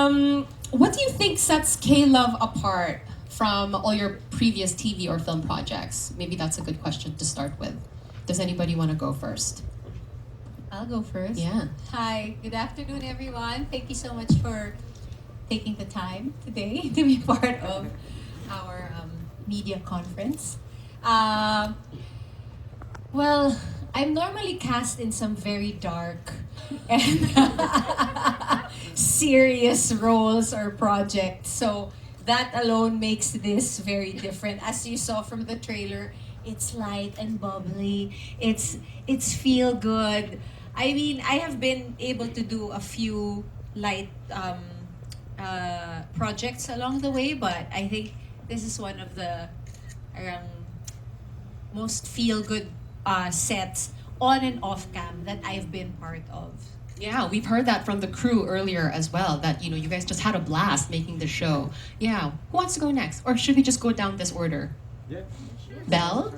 What do you think sets K-Love apart from all your previous TV or film projects? Maybe that's a good question to start with. Does anybody want to go first? I'll go first. Yeah. Hi, good afternoon, everyone. Thank you so much for taking the time today to be part of our media conference. Well, I'm normally cast in some very dark and serious roles or projects. So that alone makes this very different. As you saw from the trailer, it's light and bubbly. It's feel good. I mean, I have been able to do a few light projects along the way, but I think this is one of the most feel good sets on and off cam that I've been part of. Yeah, we've heard that from the crew earlier as well, that, you know, you guys just had a blast making the show. Yeah, who wants to go next? Or should we just go down this order? Yeah. Belle?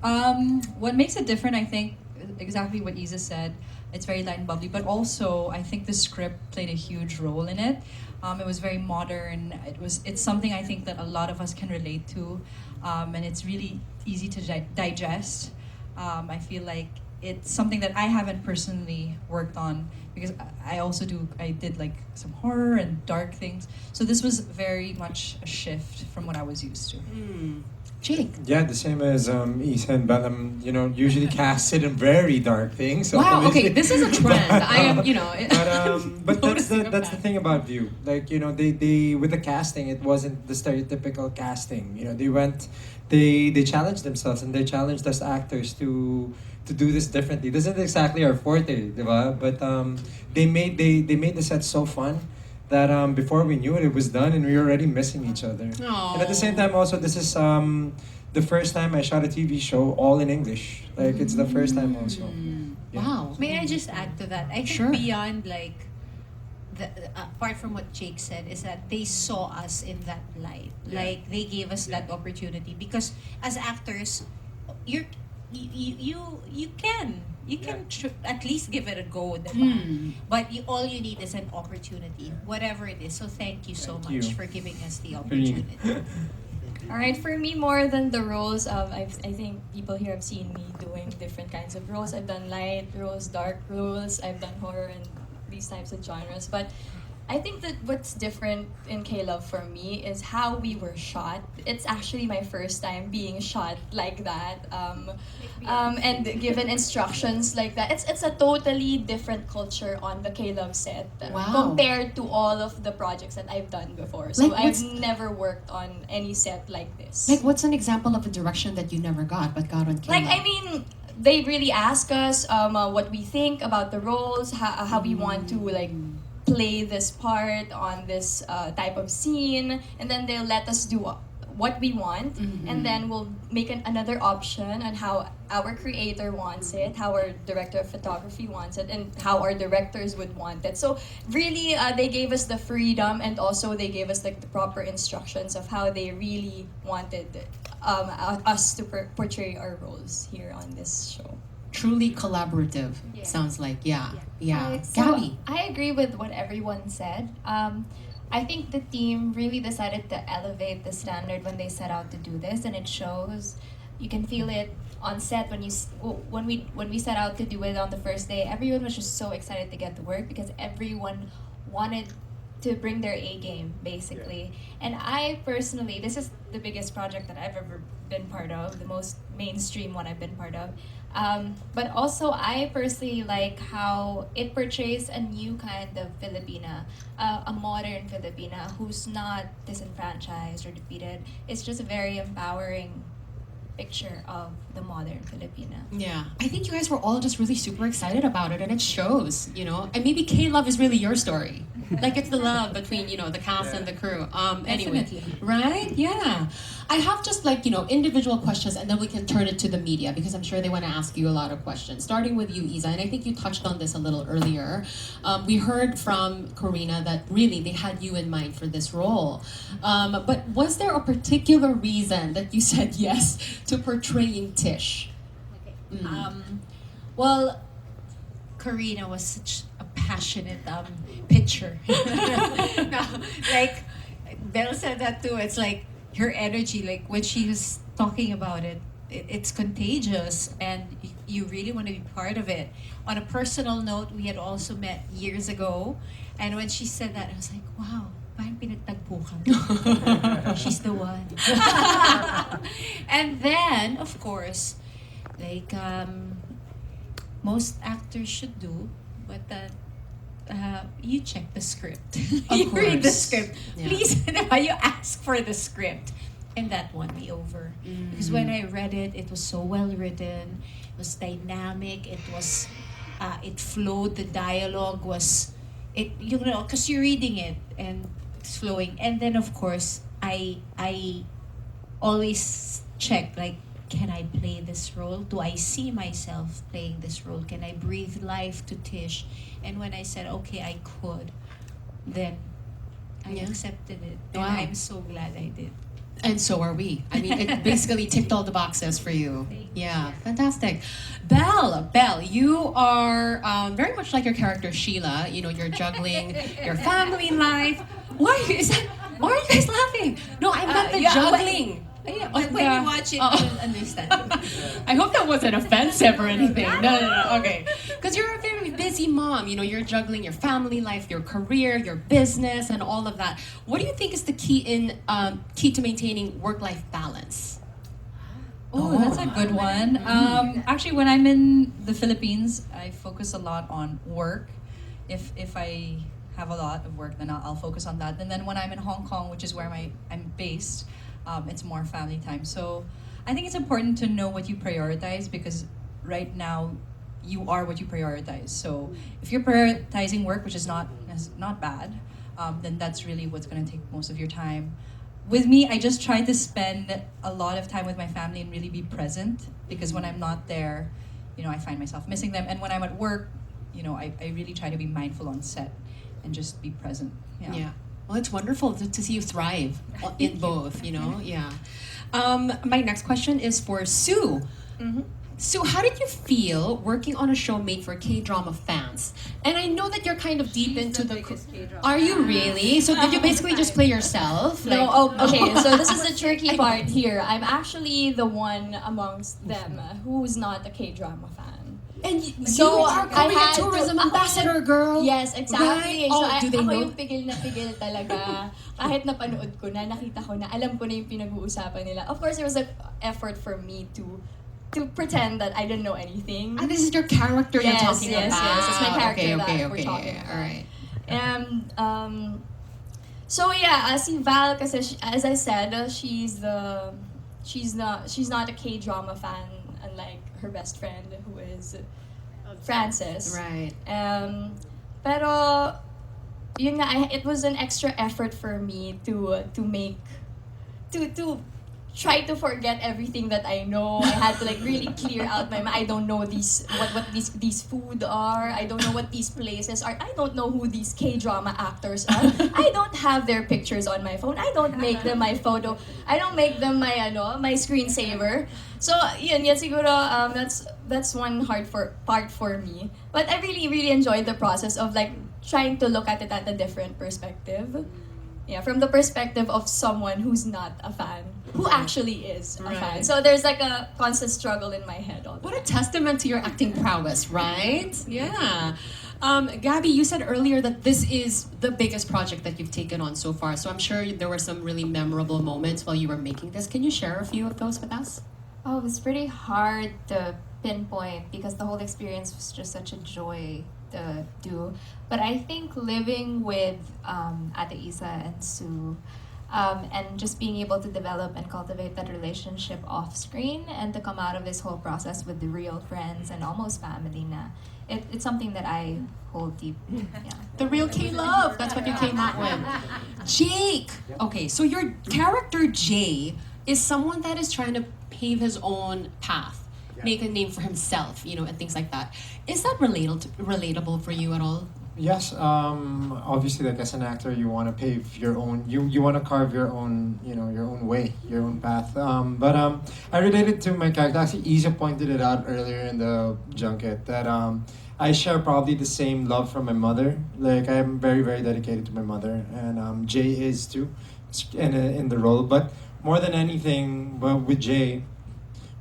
What makes it different, I think, exactly what Iza said. It's very light and bubbly, but also I think the script played a huge role in it. It was very modern. It's something I think that a lot of us can relate to, and it's really easy to digest. I feel like it's something that I haven't personally worked on because I did like some horror and dark things. So this was very much a shift from what I was used to. Jake? Yeah, the same as Isa and Belle. Usually casted in very dark things. Wow, obviously. okay, this is a trend. I am, you know... But that's noticing that's the that. thing about View. Like, they with the casting, it wasn't the stereotypical casting. They challenged themselves and they challenged us actors to do this differently. This isn't exactly our forte, diba? But they made the set so fun that before we knew it, it was done and we were already missing each other. Aw. And at the same time, also, this is the first time I shot a TV show all in English. Like, it's the first time also. Yeah. Wow. May I just add to that? I think Sure. beyond like apart from what Jake said, is that they saw us in that light. Yeah. Like they gave us that opportunity because as actors, you can at least give it a go, diba? But all you need is an opportunity, whatever it is. So thank you so Thank much you. for giving us the Really. opportunity. All right, for me, more than the roles, I think people here have seen me doing different kinds of roles. I've done light roles, dark roles, I've done horror and these types of genres. But I think that what's different in K-Love for me is how we were shot. It's actually my first time being shot like that, and given instructions like that. It's a totally different culture on the K-Love set Wow. compared to all of the projects that I've done before. So Like, I've what's- never worked on any set like this. Like, what's an example of a direction that you never got but got on K-Love? Like, I mean, they really ask us what we think about the roles, how we want to like play this part on this type of scene, and then they'll let us do what we want, and then we'll make another option on how our creator wants it, how our director of photography wants it, and how our directors would want it. So really, they gave us the freedom, and also they gave us like the proper instructions of how they really wanted us to portray our roles here on this show. Truly collaborative, Yeah. sounds like. Yeah. So Gabby? I agree with what everyone said. I think the team really decided to elevate the standard when they set out to do this, and it shows. You can feel it on set when we set out to do it on the first day. Everyone was just so excited to get to work because everyone wanted to bring their A game, basically. And I personally, this is the biggest project that I've ever been part of, the most mainstream one I've been part of. But also, I personally like how it portrays a new kind of Filipina, a modern Filipina who's not disenfranchised or defeated. It's just a very empowering picture of the modern Filipina. Yeah. I think you guys were all just really super excited about it, and it shows, you know? And maybe K-Love is really your story. Like, it's the love between, you know, the cast and the crew. Anyway. Definitely. Right? Yeah. I have just, like, you know, individual questions, and then we can turn it to the media, because I'm sure they want to ask you a lot of questions. Starting with you, Iza, and I think you touched on this a little earlier. We heard from Karina that really they had you in mind for this role. But was there a particular reason that you said yes to portraying Tish? Well, Karina was such a passionate picture. No, like Belle said that too. It's like her energy, like when she was talking about it, it's contagious, and you really want to be part of it. On a personal note, we had also met years ago, and when she said that, I was like, wow, parang pinagtagpo kami. She's the one. And then, of course, like most actors should do, but you check the script. You read the course. script. Yeah. Please, you ask for the script. And that won me over. Because when I read it, it was so well written. It was dynamic. It was, it flowed. The dialogue was, because you're reading it and it's flowing. And then of course, I always check, like, can I play this role? Do I see myself playing this role? Can I breathe life to Tish? And when I said, okay, I could, then I Yeah. accepted it. Wow. And I'm so glad I did. And so are we. I mean, it basically ticked all the boxes for you. Thank you. Yeah, fantastic. Belle, you are very much like your character Sheila. You know, you're juggling your family life. Why is that? Why are you guys laughing? No, I meant the yeah, juggling. But when you watch it, you'll understand. I hope that wasn't offensive or anything. No. Okay. Because you're a very busy mom. You know, you're juggling your family life, your career, your business, and all of that. What do you think is the key to maintaining work-life balance? Oh, that's a good one. Actually, when I'm in the Philippines, I focus a lot on work. If I have a lot of work, then I'll focus on that. And then when I'm in Hong Kong, which is where I'm based, it's more family time. So I think it's important to know what you prioritize, because right now you are what you prioritize. So if you're prioritizing work, which is not bad, then that's really what's going to take most of your time. With me, I just try to spend a lot of time with my family and really be present, because when I'm not there, you know, I find myself missing them. And when I'm at work, you know, I really try to be mindful on set and just be present. Yeah. Well, it's wonderful to see you thrive in both, you know? Yeah. My next question is for Sue. Sue, how did you feel working on a show made for K-drama fans? And I know that you're kind of deep into the... Are you really? So did you basically just play yourself? No, okay, so this is the tricky part here. I'm actually the one amongst them who's not a K-drama fan. And So, you are I Korea had to- tourism ako ambassador, girl. Yes, exactly. Right? Oh, So, do they ako know? yung pigil na pigil talaga. Kahit napanood ko na, nakita ko na, alam ko na yung pinag-uusapan nila. Of course, there was an effort for me to pretend that I didn't know anything. And this is your character you're Yes, talking yes, about. yes. It's my character okay, that we're talking about. All right. And so yeah, si Val, kasi as I said, she's not a K-drama fan, unlike her best friend who is Frances. Right. Pero yun nga, it was an extra effort for me to try to forget everything that I know. I had to like really clear out my mind. I don't know what these food are. I don't know what these places are. I don't know who these K-drama actors are. I don't have their pictures on my phone. I don't make them my photo. I don't make them my screensaver. So yun siguro that's one part for me. But I really really enjoyed the process of like trying to look at it at a different perspective. Yeah, from the perspective of someone who's not a fan, who actually is a fan. Right. So there's like a constant struggle in my head all the What a testament to your acting prowess, right? Yeah. Gabby, you said earlier that this is the biggest project that you've taken on so far. So I'm sure there were some really memorable moments while you were making this. Can you share a few of those with us? Oh, it was pretty hard to pinpoint because the whole experience was just such a joy to do. But I think living with Ate Iza and Sue, and just being able to develop and cultivate that relationship off screen and to come out of this whole process with the real friends and almost family na, it's something that I hold deep. Yeah. The real K-Love. That's what you came out with. Jake. Okay, so your character Jay is someone that is trying to pave his own path. Make a name for himself, you know, and things like that. Is that relatable for you at all? Yes, obviously, like as an actor, you want to pave your own, you want to carve your own, you know, your own way, your own path. But I related to my character. Actually, Isa pointed it out earlier in the junket that I share probably the same love from my mother. Like I'm very very dedicated to my mother, and Jay is too, in the role. But more than anything, well, with Jay,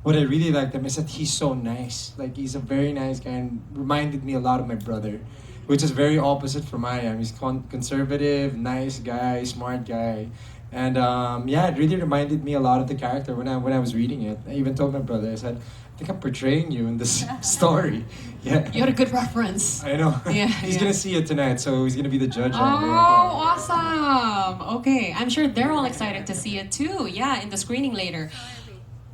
what I really liked him is that he's so nice. Like he's a very nice guy and reminded me a lot of my brother, which is very opposite from I am. He's conservative, nice guy, smart guy. And yeah, it really reminded me a lot of the character when I was reading it. I even told my brother, I said, I think I'm portraying you in this story. Yeah. You had a good reference. I know. Yeah, He's yeah. gonna see it tonight, so he's gonna be the judge. Oh, awesome. Okay, I'm sure they're all excited to see it too. Yeah, in the screening later.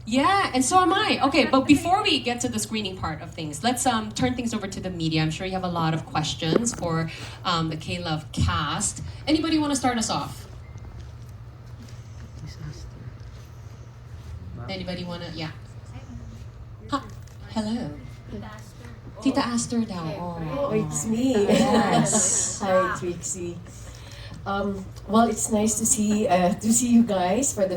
Yeah, and so am I. Okay, but before we get to the screening part of things, let's turn things over to the media. I'm sure you have a lot of questions for the K-Love cast. Anybody want to start us off? Anybody want to? Yeah. Huh. Hello. Tita Aster daw. Oh, it's me. Yes. Hi, Trixie. Well, it's nice to see you guys for the